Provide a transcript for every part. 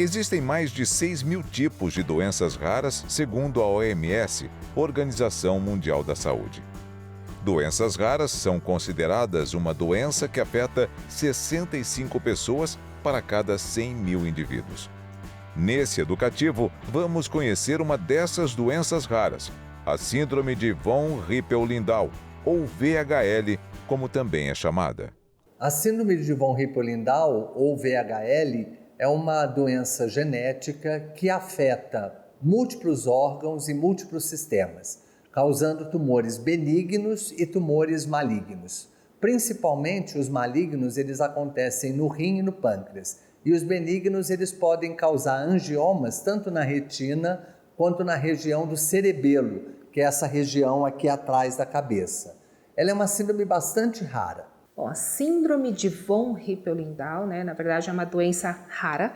Existem mais de 6.000 tipos de doenças raras, segundo a OMS, Organização Mundial da Saúde. Doenças raras são consideradas uma doença que afeta 65 pessoas para cada 100 mil indivíduos. Nesse educativo, vamos conhecer uma dessas doenças raras, a Síndrome de von Hippel-Lindau, ou VHL, como também é chamada. A Síndrome de von Hippel-Lindau, ou VHL, é uma doença genética que afeta múltiplos órgãos e múltiplos sistemas, causando tumores benignos e tumores malignos. Principalmente os malignos, eles acontecem no rim e no pâncreas, e os benignos, eles podem causar angiomas tanto na retina quanto na região do cerebelo, que é essa região aqui atrás da cabeça. Ela é uma síndrome bastante rara. Bom, a síndrome de von Hippel-Lindau, na verdade é uma doença rara,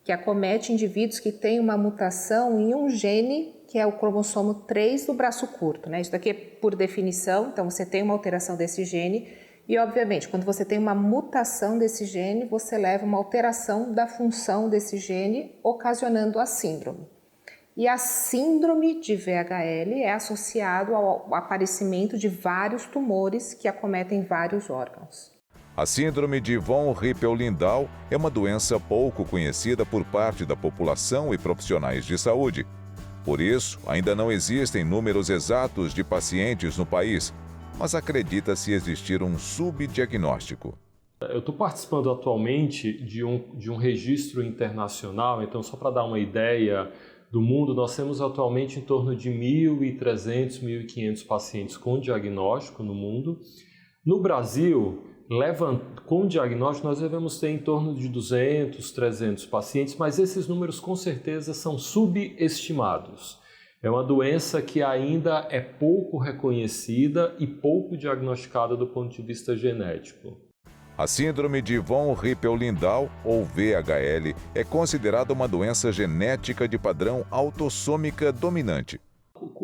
que acomete indivíduos que têm uma mutação em um gene, que é o cromossomo 3 do braço curto. Isso daqui é por definição, então você tem uma alteração desse gene e, obviamente, quando você tem uma mutação desse gene, você leva uma alteração da função desse gene, ocasionando a síndrome. E a síndrome de VHL é associado ao aparecimento de vários tumores que acometem vários órgãos. A Síndrome de von Hippel-Lindau é uma doença pouco conhecida por parte da população e profissionais de saúde. Por isso, ainda não existem números exatos de pacientes no país, mas acredita-se existir um subdiagnóstico. Eu estou participando atualmente de um registro internacional, então só para dar uma ideia do mundo, nós temos atualmente em torno de 1.300, 1.500 pacientes com diagnóstico no mundo. No Brasil, com diagnóstico, nós devemos ter em torno de 200, 300 pacientes, mas esses números com certeza são subestimados. É uma doença que ainda é pouco reconhecida e pouco diagnosticada do ponto de vista genético. A Síndrome de von Hippel-Lindau, ou VHL, é considerada uma doença genética de padrão autossômica dominante.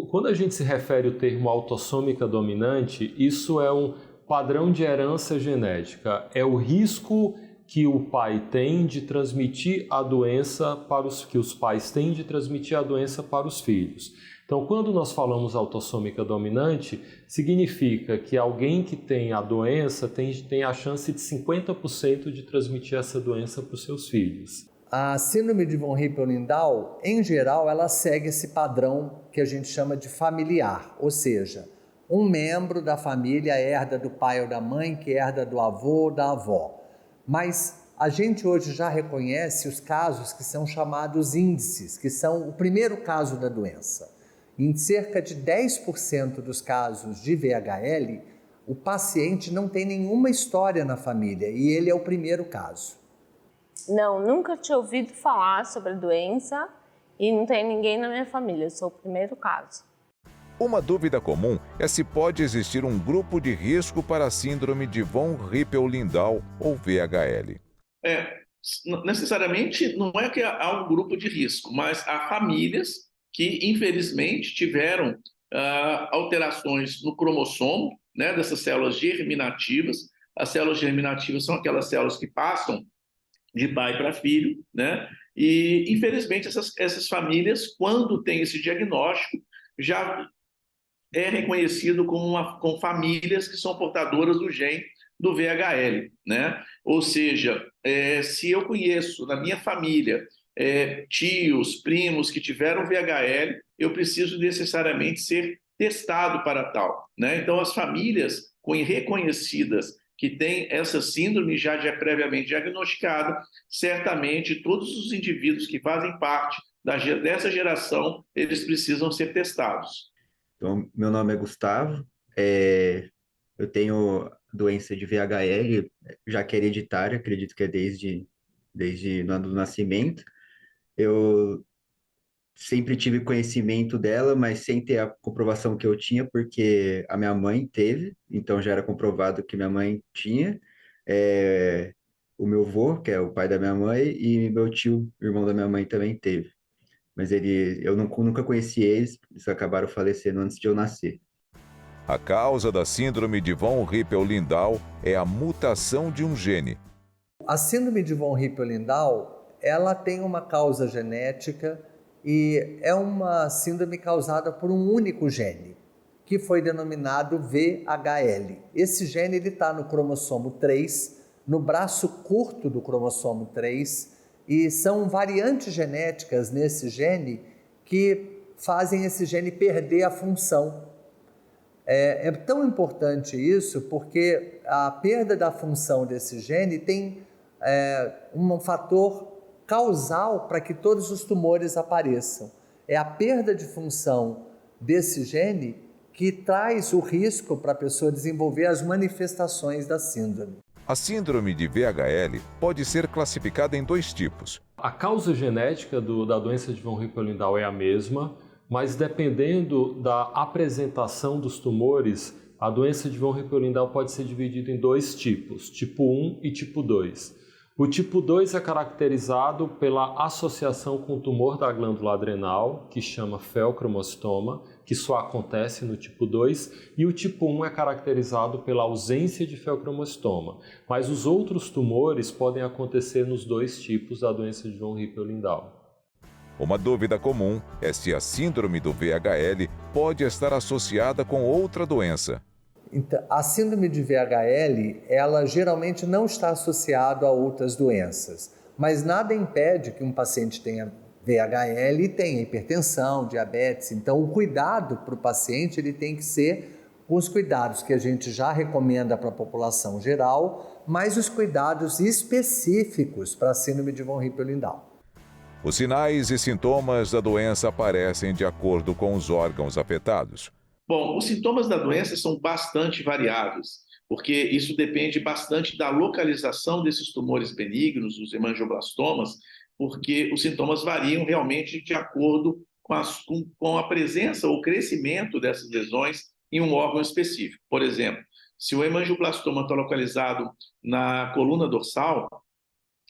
Quando a gente se refere ao termo autossômica dominante, isso é um padrão de herança genética. É o risco que o pai tem de transmitir a doença que os pais têm de transmitir a doença para os filhos. Então, quando nós falamos autossômica dominante, significa que alguém que tem a doença tem a chance de 50% de transmitir essa doença para os seus filhos. A síndrome de von Hippel-Lindau, em geral, ela segue esse padrão que a gente chama de familiar, ou seja, um membro da família herda do pai ou da mãe, que herda do avô ou da avó. Mas a gente hoje já reconhece os casos que são chamados índices, que são o primeiro caso da doença. Em cerca de 10% dos casos de VHL, o paciente não tem nenhuma história na família e ele é o primeiro caso. Não, nunca tinha ouvido falar sobre a doença e não tem ninguém na minha família, eu sou o primeiro caso. Uma dúvida comum é se pode existir um grupo de risco para a Síndrome de von Hippel-Lindau ou VHL. Necessariamente não é que há um grupo de risco, mas há famílias que infelizmente tiveram alterações no cromossomo, dessas células germinativas. As células germinativas são aquelas células que passam de pai para filho, E infelizmente essas famílias, quando tem esse diagnóstico, já é reconhecido como famílias que são portadoras do gene do VHL, Ou seja, se eu conheço na minha família tios, primos que tiveram VHL, eu preciso necessariamente ser testado para tal. Então, as famílias reconhecidas que têm essa síndrome já previamente diagnosticada, certamente todos os indivíduos que fazem parte dessa geração, eles precisam ser testados. Então, meu nome é Gustavo, eu tenho doença de VHL, já que é hereditária, acredito que é desde do nascimento. Eu sempre tive conhecimento dela, mas sem ter a comprovação que eu tinha, porque a minha mãe teve, então já era comprovado que minha mãe tinha. O meu avô, que é o pai da minha mãe, e meu tio, irmão da minha mãe, também teve. Mas eu nunca conheci eles acabaram falecendo antes de eu nascer. A causa da Síndrome de von Hippel-Lindau é a mutação de um gene. A Síndrome de von Hippel-Lindau ela tem uma causa genética e é uma síndrome causada por um único gene, que foi denominado VHL. Esse gene está no cromossomo 3, no braço curto do cromossomo 3, e são variantes genéticas nesse gene que fazem esse gene perder a função. É tão importante isso porque a perda da função desse gene tem um fator causal para que todos os tumores apareçam. É a perda de função desse gene que traz o risco para a pessoa desenvolver as manifestações da síndrome. A síndrome de VHL pode ser classificada em 2 tipos. A causa genética da doença de von Hippel-Lindau é a mesma, mas dependendo da apresentação dos tumores, a doença de von Hippel-Lindau pode ser dividida em 2 tipos, tipo 1 e tipo 2. O tipo 2 é caracterizado pela associação com o tumor da glândula adrenal, que chama feocromostoma, que só acontece no tipo 2, e o tipo 1 é caracterizado pela ausência de feocromostoma, mas os outros tumores podem acontecer nos 2 tipos da doença de von Hippel-Lindau. Uma dúvida comum é se a síndrome do VHL pode estar associada com outra doença. Então, a síndrome de VHL, ela geralmente não está associada a outras doenças, mas nada impede que um paciente tenha VHL e tenha hipertensão, diabetes. Então, o cuidado para o paciente ele tem que ser os cuidados que a gente já recomenda para a população geral, mas os cuidados específicos para a síndrome de von Hippel-Lindau. Os sinais e sintomas da doença aparecem de acordo com os órgãos afetados. Bom, os sintomas da doença são bastante variáveis, porque isso depende bastante da localização desses tumores benignos, os hemangioblastomas, porque os sintomas variam realmente de acordo com a presença ou crescimento dessas lesões em um órgão específico. Por exemplo, se o hemangioblastoma está localizado na coluna dorsal,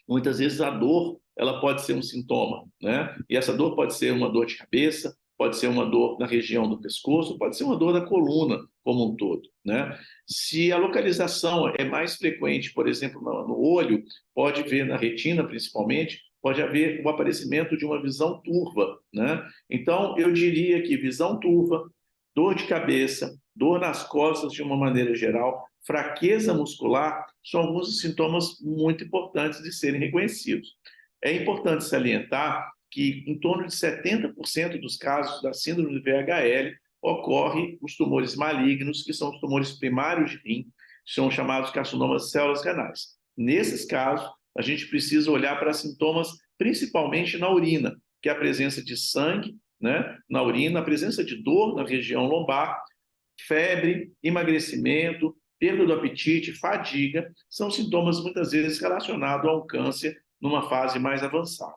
muitas vezes a dor ela pode ser um sintoma, né? E essa dor pode ser uma dor de cabeça, pode ser uma dor na região do pescoço, pode ser uma dor da coluna como um todo, né? Se a localização é mais frequente, por exemplo, no olho, pode ver na retina principalmente, pode haver o aparecimento de uma visão turva, né? Então, eu diria que visão turva, dor de cabeça, dor nas costas de uma maneira geral, fraqueza muscular, são alguns dos sintomas muito importantes de serem reconhecidos. É importante salientar que em torno de 70% dos casos da síndrome de VHL ocorre os tumores malignos, que são os tumores primários de rim, são chamados carcinomas de células renais. Nesses casos, a gente precisa olhar para sintomas principalmente na urina, que é a presença de sangue, né, na urina, a presença de dor na região lombar, febre, emagrecimento, perda do apetite, fadiga, são sintomas muitas vezes relacionados a um câncer numa fase mais avançada.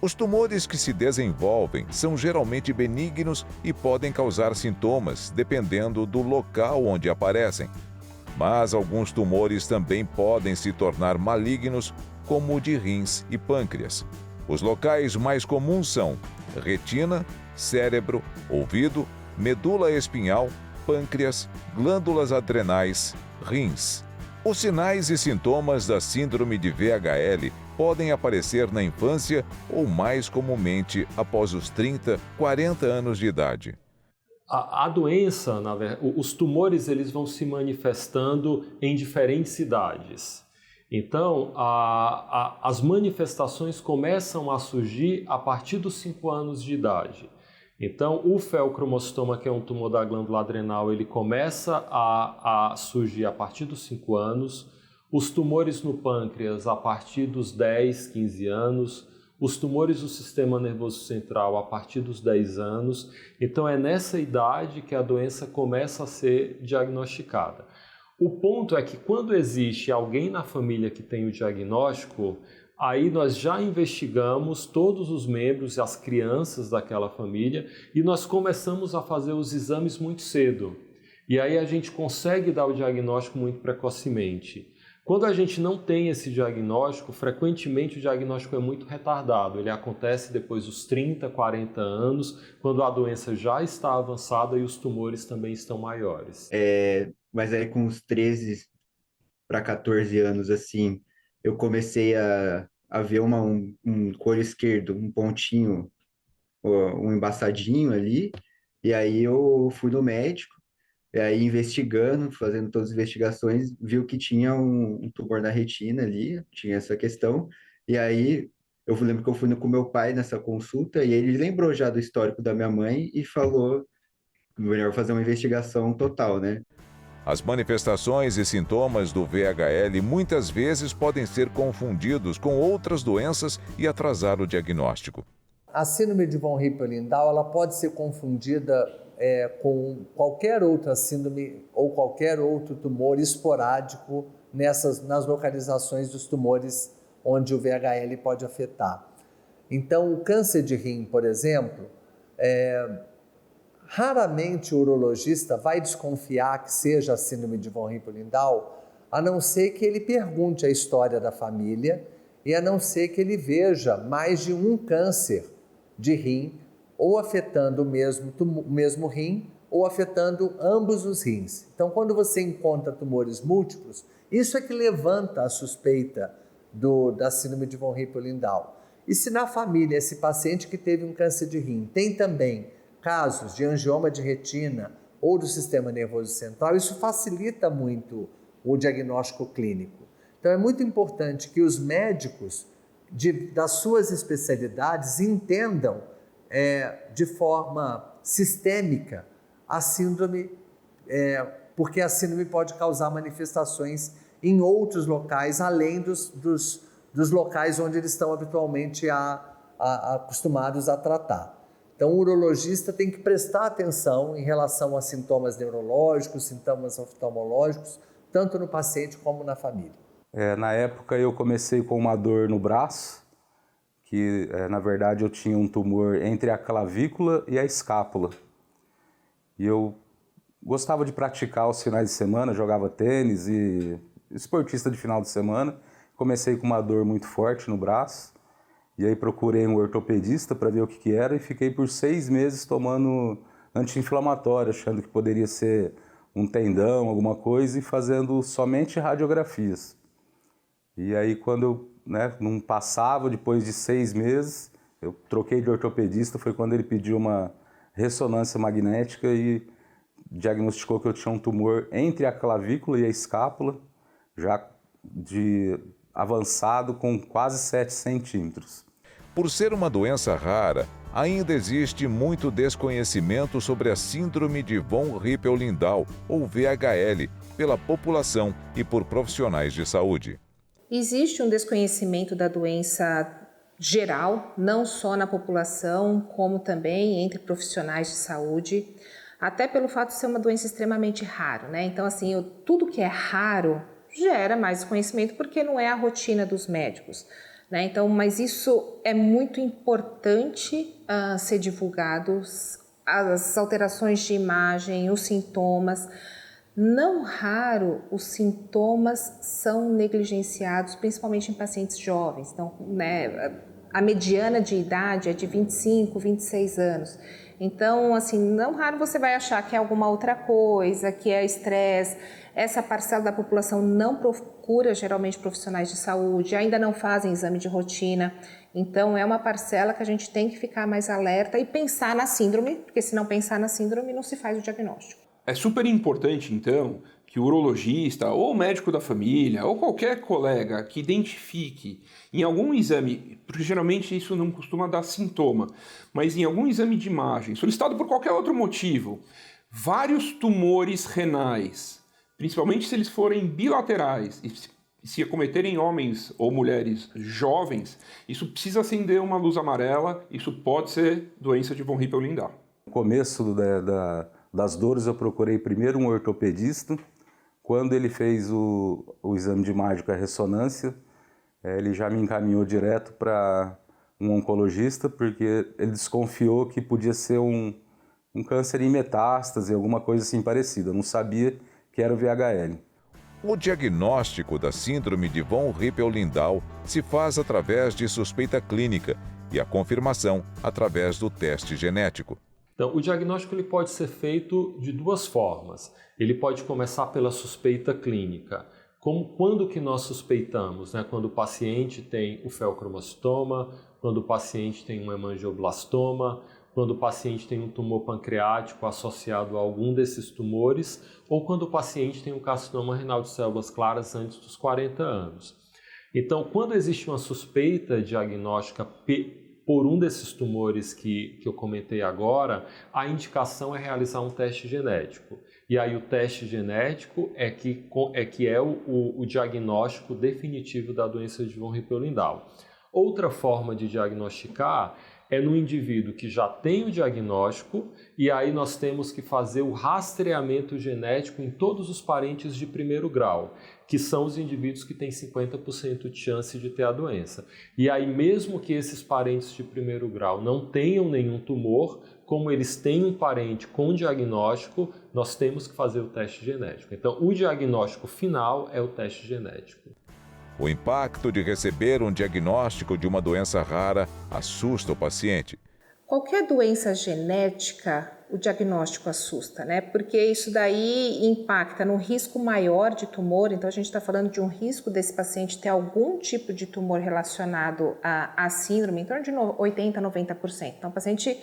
Os tumores que se desenvolvem são geralmente benignos e podem causar sintomas, dependendo do local onde aparecem. Mas alguns tumores também podem se tornar malignos, como o de rins e pâncreas. Os locais mais comuns são retina, cérebro, ouvido, medula espinhal, pâncreas, glândulas adrenais, rins. Os sinais e sintomas da síndrome de VHL podem aparecer na infância ou mais comumente após os 30, 40 anos de idade. A doença, os tumores, eles vão se manifestando em diferentes idades. Então, as manifestações começam a surgir a partir dos 5 anos de idade. Então, o feocromostoma, que é um tumor da glândula adrenal, ele começa a surgir a partir dos 5 anos. Os tumores no pâncreas a partir dos 10, 15 anos. Os tumores do sistema nervoso central a partir dos 10 anos. Então, é nessa idade que a doença começa a ser diagnosticada. O ponto é que quando existe alguém na família que tem o diagnóstico, aí nós já investigamos todos os membros e as crianças daquela família e nós começamos a fazer os exames muito cedo. E aí a gente consegue dar o diagnóstico muito precocemente. Quando a gente não tem esse diagnóstico, frequentemente o diagnóstico é muito retardado. Ele acontece depois dos 30, 40 anos, quando a doença já está avançada e os tumores também estão maiores. Mas aí com uns 13 para 14 anos, assim, eu comecei a havia um coro esquerdo, um pontinho, um embaçadinho ali, e aí eu fui no médico, e aí investigando, fazendo todas as investigações, viu que tinha um tumor na retina ali, tinha essa questão, e aí eu lembro que eu fui com meu pai nessa consulta, e ele lembrou já do histórico da minha mãe e falou, melhor fazer uma investigação total, né? As manifestações e sintomas do VHL muitas vezes podem ser confundidos com outras doenças e atrasar o diagnóstico. A síndrome de von Hippel-Lindau ela pode ser confundida com qualquer outra síndrome ou qualquer outro tumor esporádico nas localizações dos tumores onde o VHL pode afetar. Então, o câncer de rim, por exemplo, raramente o urologista vai desconfiar que seja a síndrome de von Hippel-Lindau, a não ser que ele pergunte a história da família e a não ser que ele veja mais de um câncer de rim, ou afetando o mesmo rim, ou afetando ambos os rins. Então, quando você encontra tumores múltiplos, isso é que levanta a suspeita da síndrome de von Hippel-Lindau. E se na família esse paciente que teve um câncer de rim tem também casos de angioma de retina ou do sistema nervoso central, isso facilita muito o diagnóstico clínico. Então é muito importante que os médicos das suas especialidades entendam de forma sistêmica a síndrome, porque a síndrome pode causar manifestações em outros locais, além dos locais onde eles estão habitualmente acostumados a tratar. Então, o urologista tem que prestar atenção em relação a sintomas neurológicos, sintomas oftalmológicos, tanto no paciente como na família. Na época, eu comecei com uma dor no braço, que, na verdade, eu tinha um tumor entre a clavícula e a escápula. E eu gostava de praticar aos finais de semana, jogava tênis e esportista de final de semana. Comecei com uma dor muito forte no braço. E aí procurei um ortopedista para ver o que era e fiquei por 6 meses tomando anti-inflamatório, achando que poderia ser um tendão, alguma coisa, e fazendo somente radiografias. E aí quando eu não passava, depois de 6 meses, eu troquei de ortopedista, foi quando ele pediu uma ressonância magnética e diagnosticou que eu tinha um tumor entre a clavícula e a escápula, já avançado com quase 7 centímetros. Por ser uma doença rara, ainda existe muito desconhecimento sobre a síndrome de von Hippel-Lindau, ou VHL, pela população e por profissionais de saúde. Existe um desconhecimento da doença geral, não só na população, como também entre profissionais de saúde, até pelo fato de ser uma doença extremamente rara, né? Então, assim, tudo que é raro gera mais conhecimento porque não é a rotina dos médicos, né? Então, mas isso é muito importante ser divulgado, as alterações de imagem, os sintomas. Não raro, os sintomas são negligenciados, principalmente em pacientes jovens. Então, a mediana de idade é de 25, 26 anos. Então, assim, não raro você vai achar que é alguma outra coisa, que é estresse. Essa parcela da população não procura geralmente profissionais de saúde, ainda não fazem exame de rotina. Então, é uma parcela que a gente tem que ficar mais alerta e pensar na síndrome, porque se não pensar na síndrome, não se faz o diagnóstico. É super importante, então, que o urologista ou o médico da família ou qualquer colega que identifique em algum exame, porque geralmente isso não costuma dar sintoma, mas em algum exame de imagem, solicitado por qualquer outro motivo, vários tumores renais, principalmente se eles forem bilaterais e se acometerem homens ou mulheres jovens, isso precisa acender uma luz amarela, isso pode ser doença de von Hippel-Lindau. No começo das dores eu procurei primeiro um ortopedista. Quando ele fez o exame de imagem com a ressonância, ele já me encaminhou direto para um oncologista, porque ele desconfiou que podia ser um câncer em metástase, alguma coisa assim parecida. Eu não sabia que era o VHL. O diagnóstico da síndrome de von Hippel-Lindau se faz através de suspeita clínica e a confirmação através do teste genético. Então, o diagnóstico ele pode ser feito de duas formas. Ele pode começar pela suspeita clínica. Quando que nós suspeitamos? Né? Quando o paciente tem o feocromocitoma, quando o paciente tem um hemangioblastoma, quando o paciente tem um tumor pancreático associado a algum desses tumores, ou quando o paciente tem um carcinoma renal de células claras antes dos 40 anos. Então, quando existe uma suspeita diagnóstica por um desses tumores que eu comentei agora, a indicação é realizar um teste genético. E aí o teste genético é que é o diagnóstico definitivo da doença de von Hippel-Lindau. Outra forma de diagnosticar é no indivíduo que já tem o diagnóstico e aí nós temos que fazer o rastreamento genético em todos os parentes de primeiro grau, que são os indivíduos que têm 50% de chance de ter a doença. E aí mesmo que esses parentes de primeiro grau não tenham nenhum tumor, como eles têm um parente com diagnóstico, nós temos que fazer o teste genético. Então o diagnóstico final é o teste genético. O impacto de receber um diagnóstico de uma doença rara assusta o paciente. Qualquer doença genética, o diagnóstico assusta, né? Porque isso daí impacta no risco maior de tumor. Então, a gente está falando de um risco desse paciente ter algum tipo de tumor relacionado à síndrome, em torno de 80% a 90%. Então, o paciente,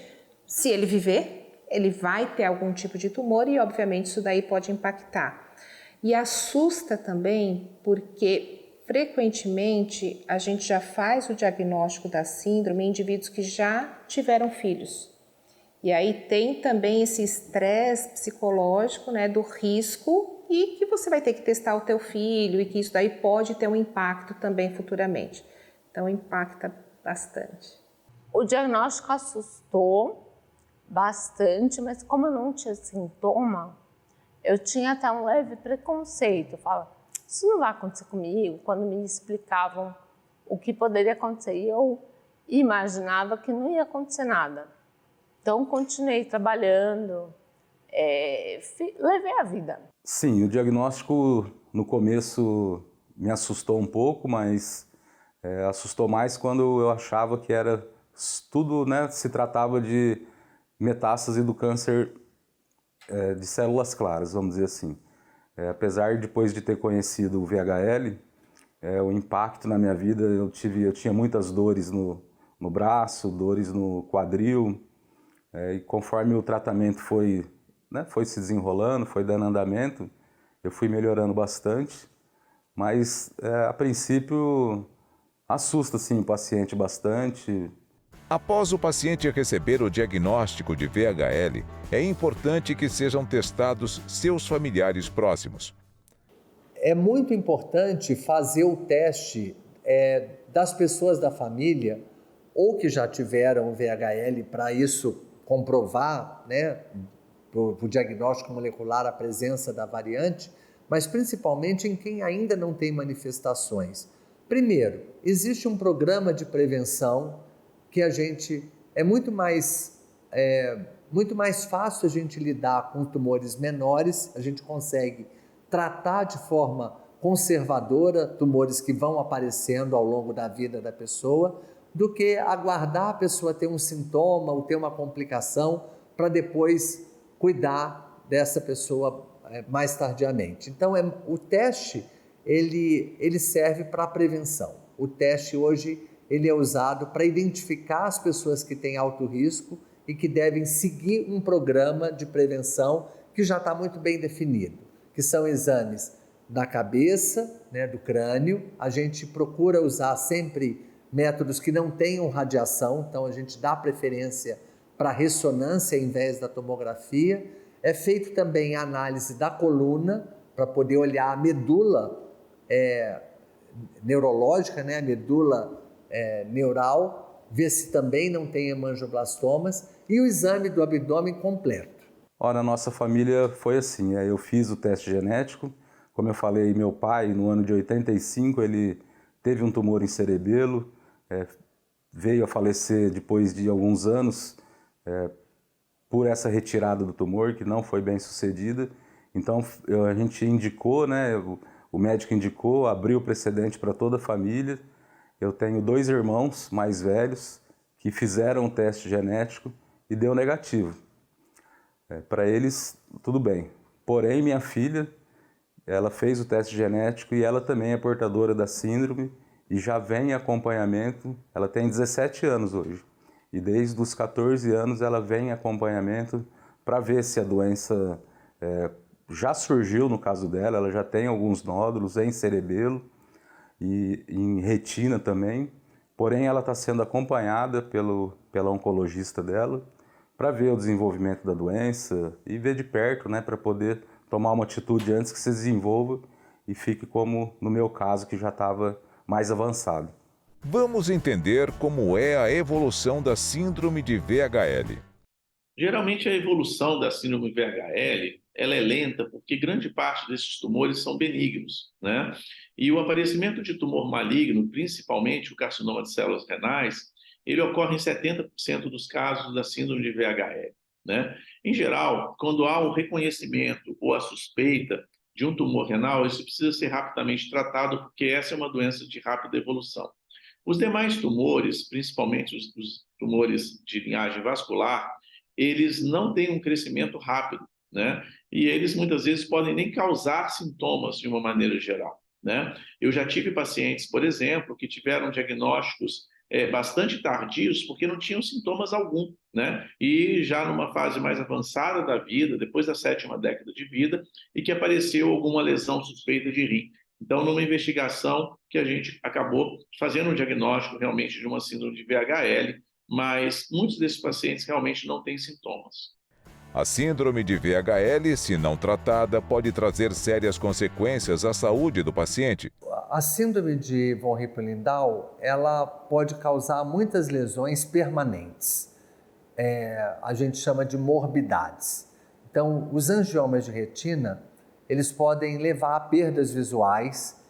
se ele viver, ele vai ter algum tipo de tumor e, obviamente, isso daí pode impactar. E assusta também porque frequentemente, a gente já faz o diagnóstico da síndrome em indivíduos que já tiveram filhos. E aí tem também esse estresse psicológico, né, do risco e que você vai ter que testar o teu filho e que isso daí pode ter um impacto também futuramente. Então, impacta bastante. O diagnóstico assustou bastante, mas como eu não tinha sintoma, eu tinha até um leve preconceito. Eu falava, isso não vai acontecer comigo, quando me explicavam o que poderia acontecer. E eu imaginava que não ia acontecer nada. Então, continuei trabalhando, levei a vida. Sim, o diagnóstico no começo me assustou um pouco, mas assustou mais quando eu achava que era tudo, né, se tratava de metástase do câncer de células claras, vamos dizer assim. Apesar de depois de ter conhecido o VHL, o impacto na minha vida, eu tinha muitas dores no braço, dores no quadril, e conforme o tratamento foi se desenrolando, foi dando andamento, eu fui melhorando bastante, mas a princípio assusta sim o paciente bastante. Após o paciente receber o diagnóstico de VHL, é importante que sejam testados seus familiares próximos. É muito importante fazer o teste das pessoas da família ou que já tiveram VHL para isso comprovar, né, o diagnóstico molecular, a presença da variante, mas principalmente em quem ainda não tem manifestações. Primeiro, existe um programa de prevenção que é muito mais fácil a gente lidar com tumores menores, a gente consegue tratar de forma conservadora tumores que vão aparecendo ao longo da vida da pessoa, do que aguardar a pessoa ter um sintoma ou ter uma complicação para depois cuidar dessa pessoa mais tardiamente. Então, o teste ele serve para a prevenção. O teste hoje ele é usado para identificar as pessoas que têm alto risco e que devem seguir um programa de prevenção que já está muito bem definido, que são exames da cabeça, né, do crânio. A gente procura usar sempre métodos que não tenham radiação, então a gente dá preferência para ressonância em vez da tomografia. É feito também a análise da coluna para poder olhar a medula neurológica, né, a medula neural, ver se também não tem hemangioblastomas, e o exame do abdômen completo. Na nossa família foi assim, eu fiz o teste genético, como eu falei, meu pai no ano de 85 ele teve um tumor em cerebelo, veio a falecer depois de alguns anos por essa retirada do tumor, que não foi bem sucedida. Então a gente indicou, né, o médico indicou, abriu o precedente para toda a família. Eu tenho 2 irmãos mais velhos que fizeram o teste genético e deu negativo. Para eles, tudo bem. Porém, minha filha, ela fez o teste genético e ela também é portadora da síndrome e já vem em acompanhamento. Ela tem 17 anos hoje e desde os 14 anos ela vem em acompanhamento para ver se a doença já surgiu no caso dela. Ela já tem alguns nódulos em cerebelo e em retina também, porém ela está sendo acompanhada pela oncologista dela para ver o desenvolvimento da doença e ver de perto, né, para poder tomar uma atitude antes que se desenvolva e fique como no meu caso, que já estava mais avançado. Vamos entender como é a evolução da síndrome de VHL. Geralmente a evolução da síndrome VHL ela é lenta porque grande parte desses tumores são benignos, né? E o aparecimento de tumor maligno, principalmente o carcinoma de células renais, ele ocorre em 70% dos casos da síndrome de VHL, né? Em geral, quando há um reconhecimento ou a suspeita de um tumor renal, isso precisa ser rapidamente tratado porque essa é uma doença de rápida evolução. Os demais tumores, principalmente os tumores de linhagem vascular, eles não têm um crescimento rápido, né? E eles muitas vezes podem nem causar sintomas de uma maneira geral, né? Eu já tive pacientes, por exemplo, que tiveram diagnósticos bastante tardios porque não tinham sintomas algum, né? E já numa fase mais avançada da vida, depois da 7ª década de vida, e que apareceu alguma lesão suspeita de rim. Então, numa investigação que a gente acabou fazendo um diagnóstico realmente de uma síndrome de VHL, mas muitos desses pacientes realmente não têm sintomas. A síndrome de VHL, se não tratada, pode trazer sérias consequências à saúde do paciente. A síndrome de von Hippel-Lindau, ela pode causar muitas lesões permanentes. A gente chama de morbidades. Então, os angiomas de retina, eles podem levar a perdas visuais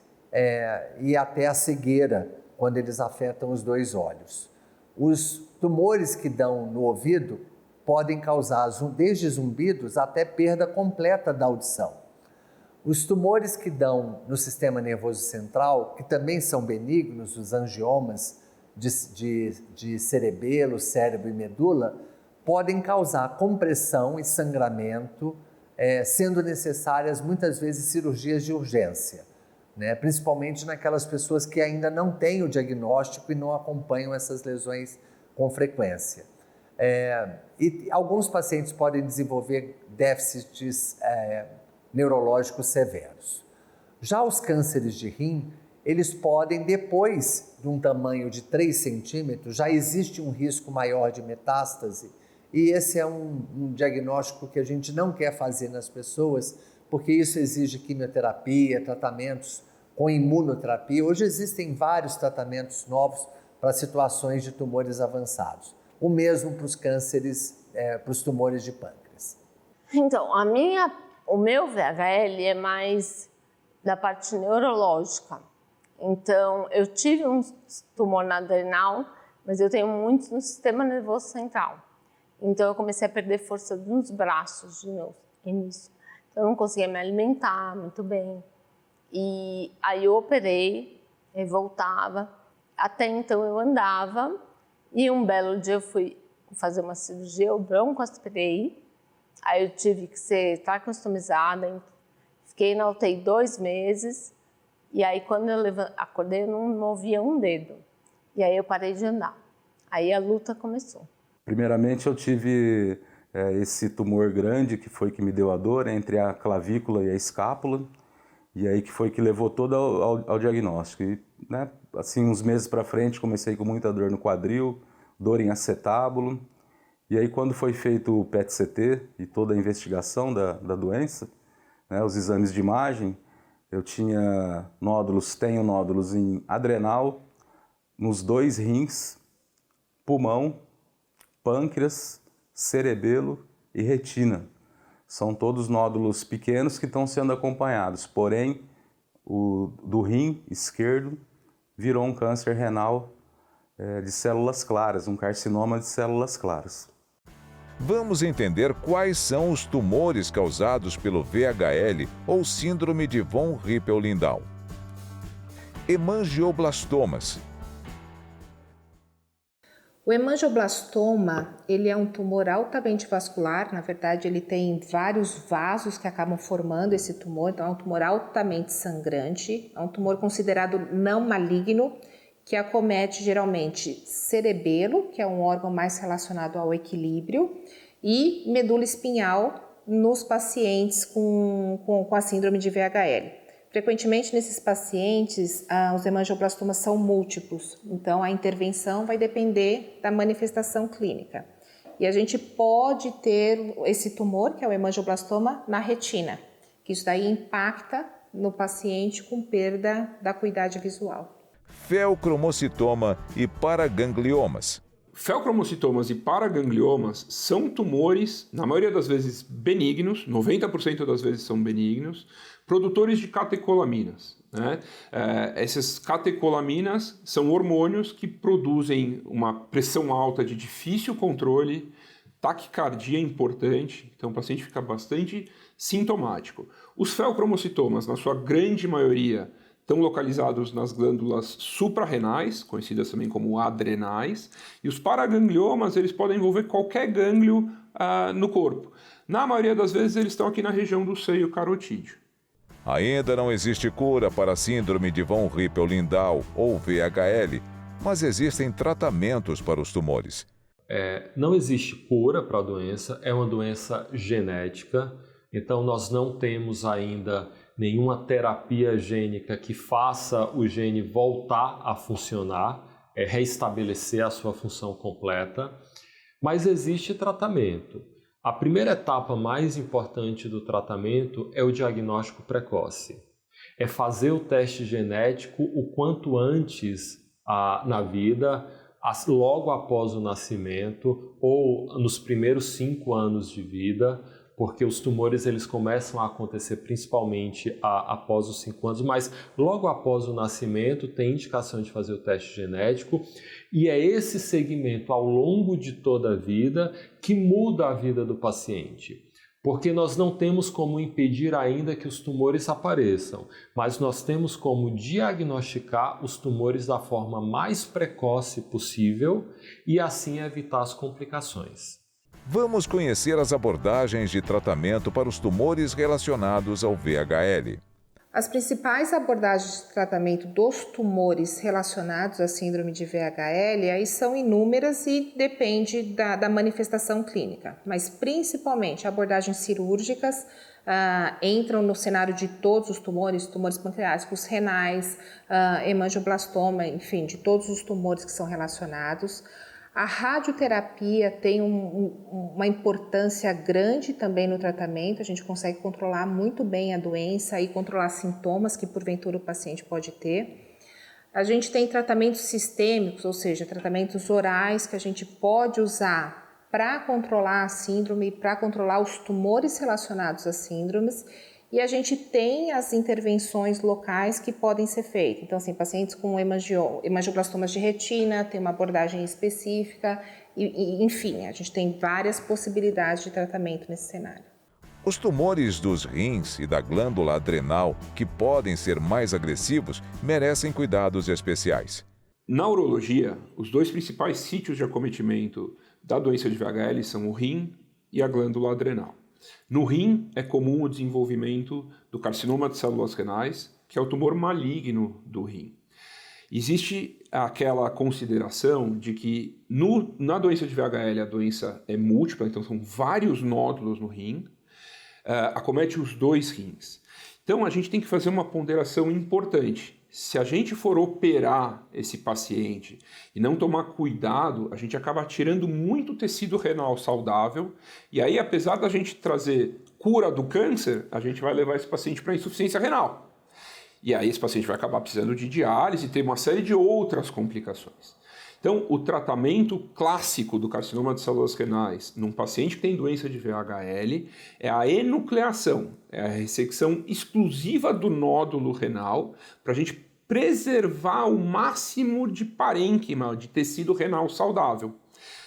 e até a cegueira, quando eles afetam os dois olhos. Os tumores que dão no ouvido podem causar desde zumbidos até perda completa da audição. Os tumores que dão no sistema nervoso central, que também são benignos, os angiomas de cerebelo, cérebro e medula, podem causar compressão e sangramento, sendo necessárias muitas vezes cirurgias de urgência, né? Principalmente naquelas pessoas que ainda não têm o diagnóstico e não acompanham essas lesões com frequência. E alguns pacientes podem desenvolver déficits neurológicos severos. Já os cânceres de rim, eles podem, depois de um tamanho de 3 centímetros, já existe um risco maior de metástase, e esse é um diagnóstico que a gente não quer fazer nas pessoas, porque isso exige quimioterapia, tratamentos com imunoterapia. Hoje existem vários tratamentos novos para situações de tumores avançados. O mesmo para os cânceres, para os tumores de pâncreas. Então, o meu VHL é mais da parte neurológica. Então, eu tive um tumor na adrenal, mas eu tenho muito no sistema nervoso central. Então, eu comecei a perder força nos braços de novo, início. Então, eu não conseguia me alimentar muito bem. E aí eu operei, e voltava. Até então eu andava, e um belo dia eu fui fazer uma cirurgia, eu broncoaspirei. Aí eu tive que ser tracostomizada, fiquei na UTI 2 meses. E aí quando eu acordei, eu não movia um dedo. E aí eu parei de andar. Aí a luta começou. Primeiramente eu tive esse tumor grande que foi que me deu a dor entre a clavícula e a escápula. E aí que foi que levou todo ao diagnóstico. E, né, assim, uns meses para frente comecei com muita dor no quadril, dor em acetábulo. E aí quando foi feito o PET-CT e toda a investigação da doença, né, os exames de imagem, eu tenho nódulos em adrenal, nos 2 rins, pulmão, pâncreas, cerebelo e retina. São todos nódulos pequenos que estão sendo acompanhados, porém, o do rim esquerdo virou um câncer renal de células claras, um carcinoma de células claras. Vamos entender quais são os tumores causados pelo VHL ou síndrome de von Hippel-Lindau. Hemangioblastomas. O hemangioblastoma, ele é um tumor altamente vascular, na verdade ele tem vários vasos que acabam formando esse tumor, então é um tumor altamente sangrante, é um tumor considerado não maligno, que acomete geralmente cerebelo, que é um órgão mais relacionado ao equilíbrio, e medula espinhal nos pacientes com a síndrome de VHL. Frequentemente, nesses pacientes, os hemangioblastomas são múltiplos, então a intervenção vai depender da manifestação clínica. E a gente pode ter esse tumor, que é o hemangioblastoma, na retina, que isso daí impacta no paciente com perda da acuidade visual. Feocromocitoma e paragangliomas. Feocromocitomas e paragangliomas são tumores, na maioria das vezes benignos, 90% das vezes são benignos, produtores de catecolaminas. Né? Essas catecolaminas são hormônios que produzem uma pressão alta de difícil controle, taquicardia importante, então o paciente fica bastante sintomático. Os feocromocitomas, na sua grande maioria, estão localizados nas glândulas suprarrenais, conhecidas também como adrenais, e os paragangliomas eles podem envolver qualquer gânglio no corpo. Na maioria das vezes eles estão aqui na região do seio carotídeo. Ainda não existe cura para a síndrome de von Hippel-Lindau ou VHL, mas existem tratamentos para os tumores. Não existe cura para a doença, é uma doença genética, então nós não temos ainda nenhuma terapia gênica que faça o gene voltar a funcionar, reestabelecer a sua função completa, mas existe tratamento. A primeira etapa mais importante do tratamento é o diagnóstico precoce. É fazer o teste genético o quanto antes na vida, logo após o nascimento ou nos primeiros 5 anos de vida, porque os tumores eles começam a acontecer principalmente após os 5 anos, mas logo após o nascimento tem indicação de fazer o teste genético, e é esse segmento ao longo de toda a vida que muda a vida do paciente. Porque nós não temos como impedir ainda que os tumores apareçam, mas nós temos como diagnosticar os tumores da forma mais precoce possível e assim evitar as complicações. Vamos conhecer as abordagens de tratamento para os tumores relacionados ao VHL. As principais abordagens de tratamento dos tumores relacionados à síndrome de VHL aí são inúmeras e depende da manifestação clínica, mas principalmente abordagens cirúrgicas entram no cenário de todos os tumores pancreáticos, renais, hemangioblastoma, enfim, de todos os tumores que são relacionados. A radioterapia tem uma importância grande também no tratamento, a gente consegue controlar muito bem a doença e controlar sintomas que porventura o paciente pode ter. A gente tem tratamentos sistêmicos, ou seja, tratamentos orais que a gente pode usar para controlar a síndrome, para controlar os tumores relacionados às síndromes. E a gente tem as intervenções locais que podem ser feitas. Então, assim, pacientes com hemangioblastomas de retina, tem uma abordagem específica, enfim, a gente tem várias possibilidades de tratamento nesse cenário. Os tumores dos rins e da glândula adrenal, que podem ser mais agressivos, merecem cuidados especiais. Na urologia, os 2 principais sítios de acometimento da doença de VHL são o rim e a glândula adrenal. No rim, é comum o desenvolvimento do carcinoma de células renais, que é o tumor maligno do rim. Existe aquela consideração de que na doença de VHL a doença é múltipla, então são vários nódulos no rim, acomete os 2 rins. Então a gente tem que fazer uma ponderação importante. Se a gente for operar esse paciente e não tomar cuidado, a gente acaba tirando muito tecido renal saudável, e aí, apesar da gente trazer cura do câncer, a gente vai levar esse paciente para insuficiência renal. E aí esse paciente vai acabar precisando de diálise e ter uma série de outras complicações. Então, o tratamento clássico do carcinoma de células renais num paciente que tem doença de VHL é a enucleação, é a ressecção exclusiva do nódulo renal para a gente preservar o máximo de parênquima, de tecido renal saudável.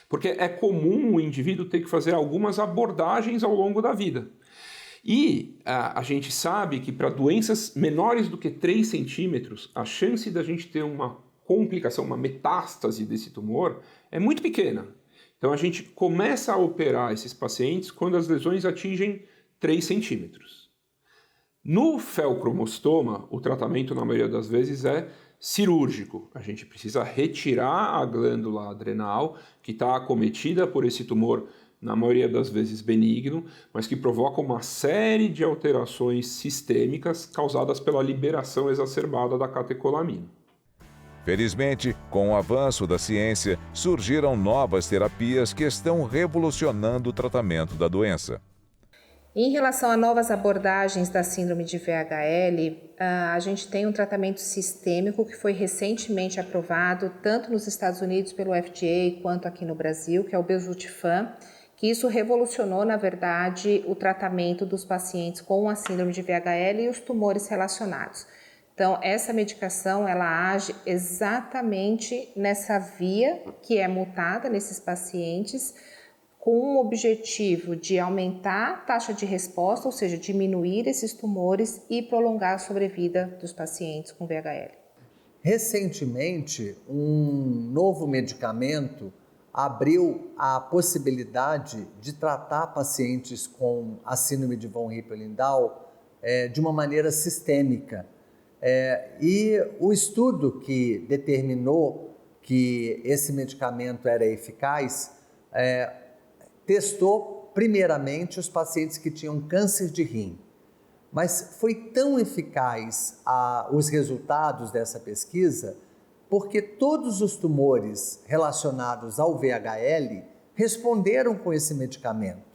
Porque é comum o indivíduo ter que fazer algumas abordagens ao longo da vida. E a gente sabe que para doenças menores do que 3 centímetros, a chance da gente ter uma complicação, uma metástase desse tumor é muito pequena. Então a gente começa a operar esses pacientes quando as lesões atingem 3 centímetros. No feocromostoma, o tratamento na maioria das vezes é cirúrgico. A gente precisa retirar a glândula adrenal que está acometida por esse tumor, na maioria das vezes benigno, mas que provoca uma série de alterações sistêmicas causadas pela liberação exacerbada da catecolamina. Felizmente, com o avanço da ciência, surgiram novas terapias que estão revolucionando o tratamento da doença. Em relação a novas abordagens da síndrome de VHL, a gente tem um tratamento sistêmico que foi recentemente aprovado tanto nos Estados Unidos pelo FDA quanto aqui no Brasil, que é o Belzutifan, que isso revolucionou, na verdade, o tratamento dos pacientes com a síndrome de VHL e os tumores relacionados. Então, essa medicação, ela age exatamente nessa via que é mutada nesses pacientes, com o objetivo de aumentar a taxa de resposta, ou seja, diminuir esses tumores e prolongar a sobrevida dos pacientes com VHL. Recentemente, um novo medicamento abriu a possibilidade de tratar pacientes com a síndrome de von Hippel-Lindau de uma maneira sistêmica. E o estudo que determinou que esse medicamento era eficaz testou primeiramente os pacientes que tinham câncer de rim. Mas foi tão eficaz os resultados dessa pesquisa porque todos os tumores relacionados ao VHL responderam com esse medicamento,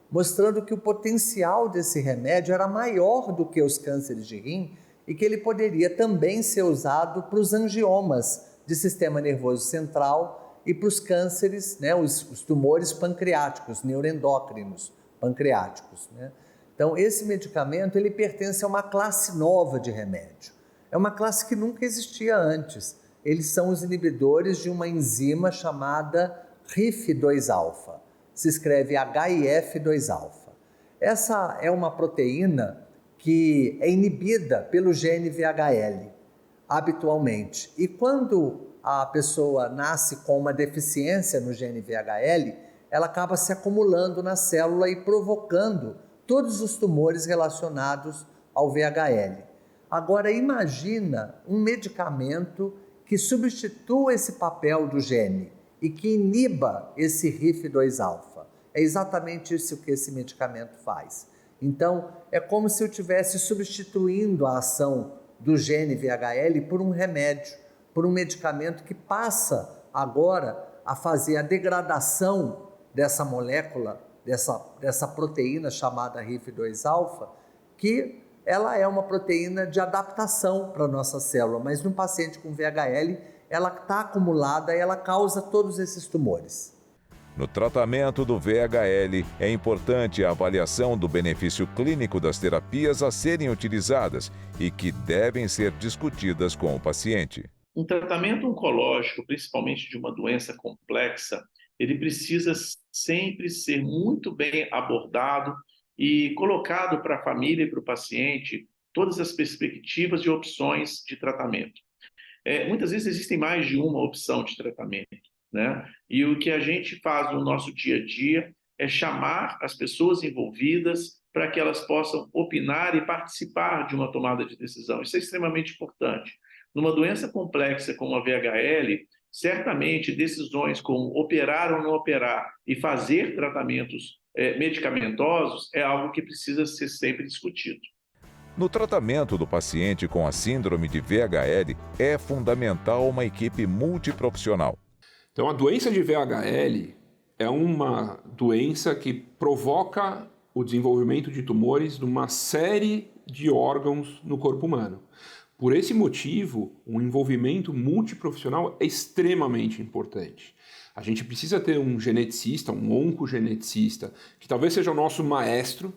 mostrando que o potencial desse remédio era maior do que os cânceres de rim e que ele poderia também ser usado para os angiomas de sistema nervoso central e para os cânceres, os tumores pancreáticos, neuroendócrinos pancreáticos. Então, esse medicamento ele pertence a uma classe nova de remédio. É uma classe que nunca existia antes. Eles são os inibidores de uma enzima chamada HIF-2-alfa. Se escreve HIF-2-alfa. Essa é uma proteína que é inibida pelo gene VHL, habitualmente. E quando a pessoa nasce com uma deficiência no gene VHL, ela acaba se acumulando na célula e provocando todos os tumores relacionados ao VHL. Agora, imagina um medicamento que substitua esse papel do gene e que iniba esse HIF-2-alfa. É exatamente isso que esse medicamento faz. Então, é como se eu estivesse substituindo a ação do gene VHL por um remédio, por um medicamento que passa agora a fazer a degradação dessa molécula, dessa proteína chamada HIF-2-alfa, que ela é uma proteína de adaptação para a nossa célula, mas no paciente com VHL, ela está acumulada e ela causa todos esses tumores. No tratamento do VHL, é importante a avaliação do benefício clínico das terapias a serem utilizadas e que devem ser discutidas com o paciente. Um tratamento oncológico, principalmente de uma doença complexa, ele precisa sempre ser muito bem abordado e colocado para a família e para o paciente todas as perspectivas e opções de tratamento. Muitas vezes existem mais de uma opção de tratamento, né? E o que a gente faz no nosso dia a dia é chamar as pessoas envolvidas para que elas possam opinar e participar de uma tomada de decisão. Isso é extremamente importante. Numa doença complexa como a VHL, certamente decisões como operar ou não operar e fazer tratamentos medicamentosos é algo que precisa ser sempre discutido. No tratamento do paciente com a síndrome de VHL, é fundamental uma equipe multiprofissional. Então, a doença de VHL é uma doença que provoca o desenvolvimento de tumores numa série de órgãos no corpo humano. Por esse motivo, um envolvimento multiprofissional é extremamente importante. A gente precisa ter um geneticista, um oncogeneticista, que talvez seja o nosso maestro,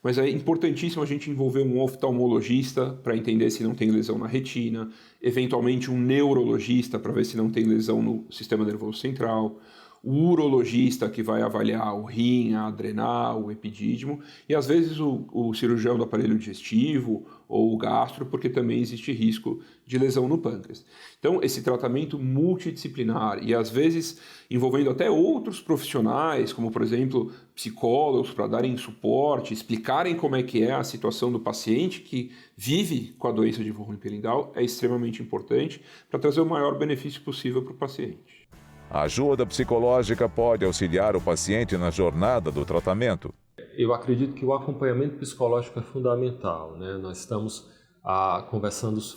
mas é importantíssimo a gente envolver um oftalmologista para entender se não tem lesão na retina, eventualmente um neurologista para ver se não tem lesão no sistema nervoso central, o urologista que vai avaliar o rim, a adrenal, o epidídimo, e às vezes o cirurgião do aparelho digestivo ou o gastro, porque também existe risco de lesão no pâncreas. Então, esse tratamento multidisciplinar e às vezes envolvendo até outros profissionais, como por exemplo psicólogos, para darem suporte, explicarem como é que é a situação do paciente que vive com a doença de von Hippel-Lindau, é extremamente importante para trazer o maior benefício possível para o paciente. A ajuda psicológica pode auxiliar o paciente na jornada do tratamento. Eu acredito que o acompanhamento psicológico é fundamental, né? Nós estamos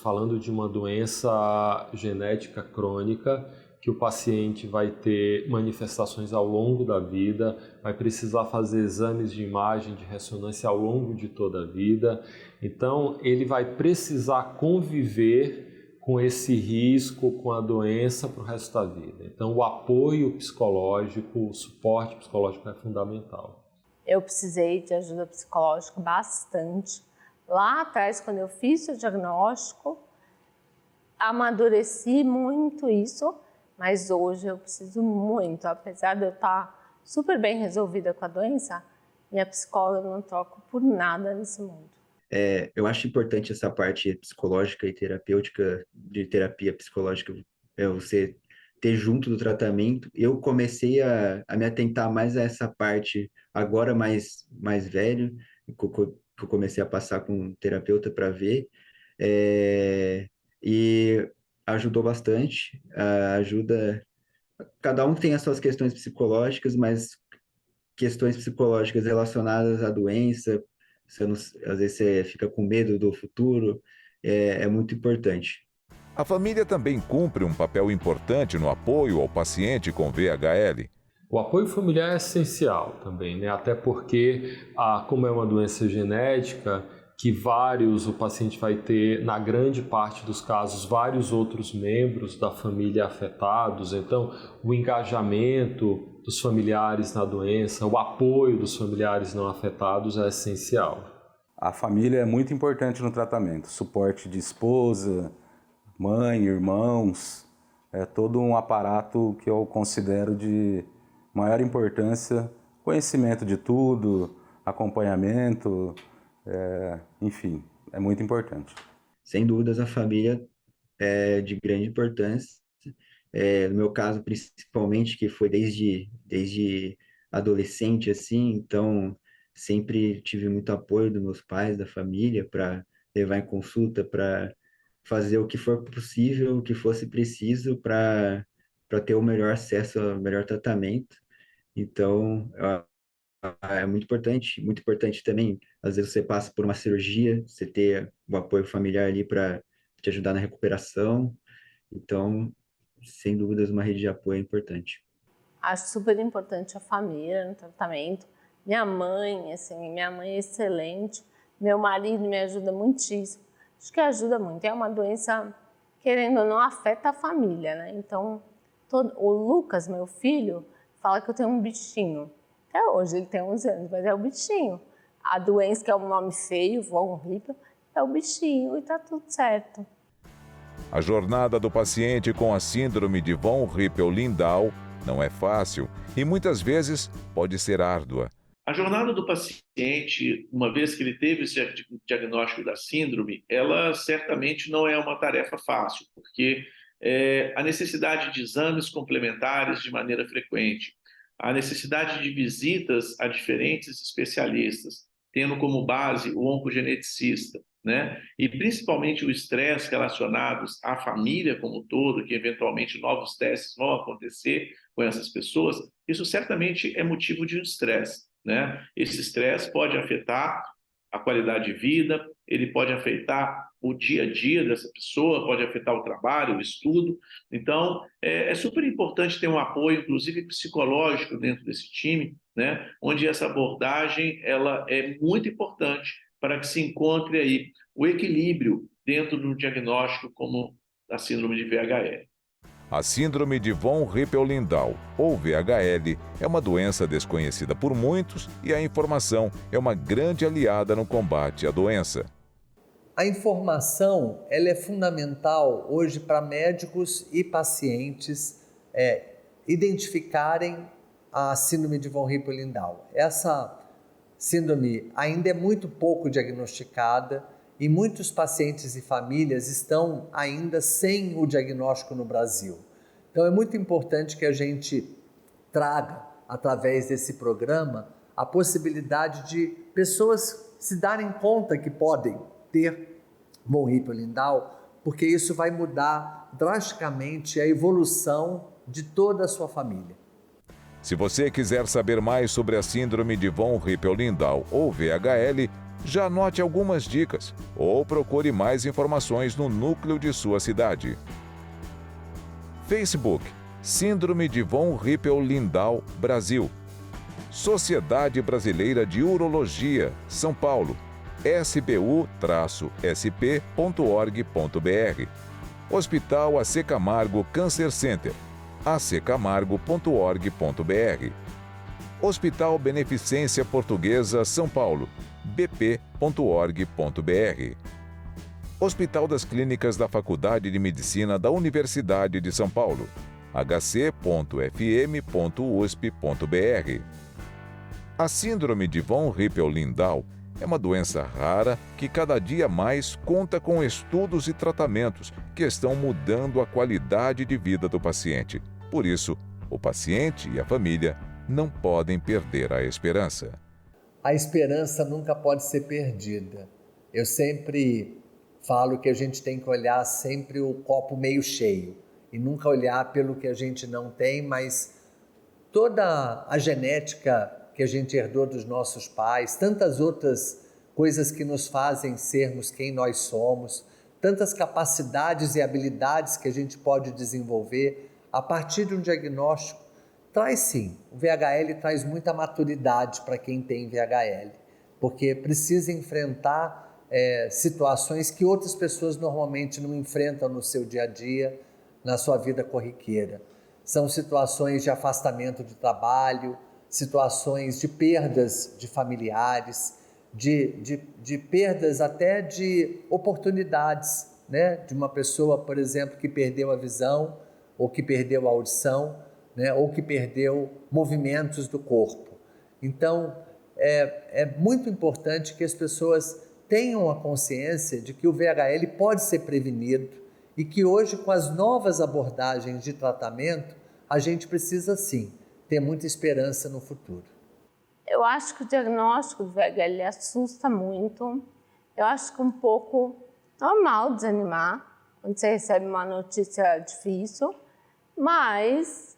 falando de uma doença genética crônica, que o paciente vai ter manifestações ao longo da vida, vai precisar fazer exames de imagem, de ressonância ao longo de toda a vida. Então, ele vai precisar conviver com esse risco, com a doença para o resto da vida. Então, o apoio psicológico, o suporte psicológico é fundamental. Eu precisei de ajuda psicológica bastante. Lá atrás, quando eu fiz o diagnóstico, amadureci muito isso, mas hoje eu preciso muito. Apesar de eu estar super bem resolvida com a doença, minha psicóloga não troco por nada nesse mundo. Eu acho importante essa parte psicológica e terapêutica, de terapia psicológica, você ter junto do tratamento. Eu comecei a me atentar mais a essa parte agora mais velho, que eu comecei a passar com um terapeuta para ver, e ajudou bastante, ajuda... Cada um tem as suas questões psicológicas, mas questões psicológicas relacionadas à doença, às vezes você fica com medo do futuro, é muito importante. A família também cumpre um papel importante no apoio ao paciente com VHL. O apoio familiar é essencial também, né? Até porque, como é uma doença genética, que o paciente vai ter, na grande parte dos casos, vários outros membros da família afetados. Então, o engajamento dos familiares na doença, o apoio dos familiares não afetados é essencial. A família é muito importante no tratamento. Suporte de esposa, mãe, irmãos, é todo um aparato que eu considero de maior importância. Conhecimento de tudo, acompanhamento, enfim, é muito importante. Sem dúvidas, a família é de grande importância. No meu caso, principalmente, que foi desde adolescente, assim, então sempre tive muito apoio dos meus pais, da família, para levar em consulta, para fazer o que for possível, o que fosse preciso para ter o melhor acesso ao melhor tratamento. Então, é muito importante também, às vezes você passa por uma cirurgia, você ter o apoio familiar ali para te ajudar na recuperação. Então, sem dúvidas, uma rede de apoio é importante. Acho super importante a família no tratamento. Minha mãe é excelente. Meu marido me ajuda muitíssimo. Acho que ajuda muito. É uma doença, querendo ou não, afeta a família, né? Então, o Lucas, meu filho, fala que eu tenho um bichinho. Até hoje, ele tem 11 anos, mas é o bichinho. A doença, que é um nome feio, von Hippel, é o bichinho e tá tudo certo. A jornada do paciente com a síndrome de von Hippel-Lindau não é fácil e muitas vezes pode ser árdua. A jornada do paciente, uma vez que ele teve esse diagnóstico da síndrome, ela certamente não é uma tarefa fácil, porque a necessidade de exames complementares de maneira frequente, a necessidade de visitas a diferentes especialistas, tendo como base o oncogeneticista, né? E principalmente o estresse relacionados à família como um todo, que eventualmente novos testes vão acontecer com essas pessoas, isso certamente é motivo de estresse, né? Esse estresse pode afetar a qualidade de vida, ele pode afetar o dia a dia dessa pessoa, pode afetar o trabalho, o estudo. Então, é super importante ter um apoio, inclusive psicológico, dentro desse time, né? Onde essa abordagem ela é muito importante para que se encontre aí o equilíbrio dentro do diagnóstico como a síndrome de VHL. A síndrome de von Hippel-Lindau, ou VHL, é uma doença desconhecida por muitos e a informação é uma grande aliada no combate à doença. A informação ela é fundamental hoje para médicos e pacientes identificarem a síndrome de von Hippel-Lindau. Essa síndrome ainda é muito pouco diagnosticada e muitos pacientes e famílias estão ainda sem o diagnóstico no Brasil. Então é muito importante que a gente traga, através desse programa, a possibilidade de pessoas se darem conta que podem ter von Hippel-Lindau, porque isso vai mudar drasticamente a evolução de toda a sua família. Se você quiser saber mais sobre a síndrome de von Hippel-Lindau ou VHL, já anote algumas dicas ou procure mais informações no núcleo de sua cidade. Facebook, Síndrome de von Hippel-Lindau, Brasil. Sociedade Brasileira de Urologia, São Paulo, sbu-sp.org.br. Hospital AC Camargo Cancer Center, accamargo.org.br. Hospital Beneficência Portuguesa São Paulo, bp.org.br. Hospital das Clínicas da Faculdade de Medicina da Universidade de São Paulo, hc.fm.usp.br. A síndrome de von Hippel-Lindau é uma doença rara que cada dia mais conta com estudos e tratamentos que estão mudando a qualidade de vida do paciente. Por isso, o paciente e a família não podem perder a esperança. A esperança nunca pode ser perdida. Eu sempre falo que a gente tem que olhar sempre o copo meio cheio e nunca olhar pelo que a gente não tem, mas toda a genética que a gente herdou dos nossos pais, tantas outras coisas que nos fazem sermos quem nós somos, tantas capacidades e habilidades que a gente pode desenvolver a partir de um diagnóstico, traz sim. O VHL traz muita maturidade para quem tem VHL, porque precisa enfrentar situações que outras pessoas normalmente não enfrentam no seu dia a dia, na sua vida corriqueira. São situações de afastamento de trabalho, situações de perdas de familiares, de perdas até de oportunidades, né? De uma pessoa, por exemplo, que perdeu a visão, ou que perdeu a audição, né? Ou que perdeu movimentos do corpo. Então, é muito importante que as pessoas tenham a consciência de que o VHL pode ser prevenido e que hoje, com as novas abordagens de tratamento, a gente precisa sim ter muita esperança no futuro. Eu acho que o diagnóstico do VHL assusta muito. Eu acho que é um pouco normal desanimar quando você recebe uma notícia difícil, mas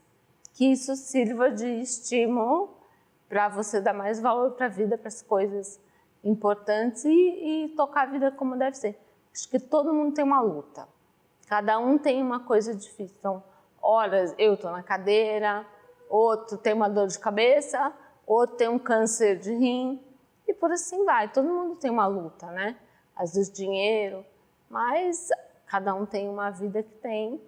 que isso sirva de estímulo para você dar mais valor para a vida, para as coisas importantes e tocar a vida como deve ser. Acho que todo mundo tem uma luta. Cada um tem uma coisa difícil. Então, horas eu estou na cadeira, outro tem uma dor de cabeça, outro tem um câncer de rim, e por assim vai. Todo mundo tem uma luta, né? Às vezes dinheiro, mas cada um tem uma vida que tem.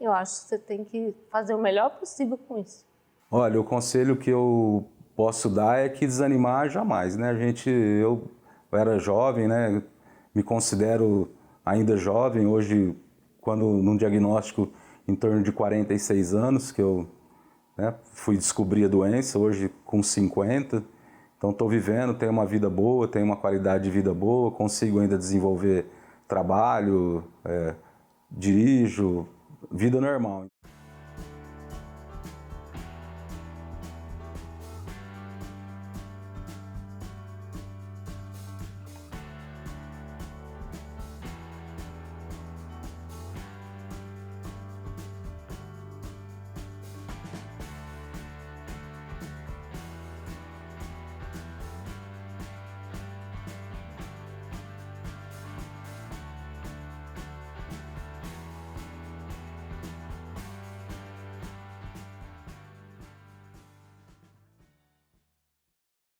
E eu acho que você tem que fazer o melhor possível com isso. Olha, o conselho que eu posso dar é que desanimar jamais, né? Eu era jovem, né? Me considero ainda jovem. Hoje, quando num diagnóstico em torno de 46 anos, que eu fui descobrir a doença, hoje com 50, então estou vivendo, tenho uma vida boa, tenho uma qualidade de vida boa, consigo ainda desenvolver trabalho, dirijo, vida normal.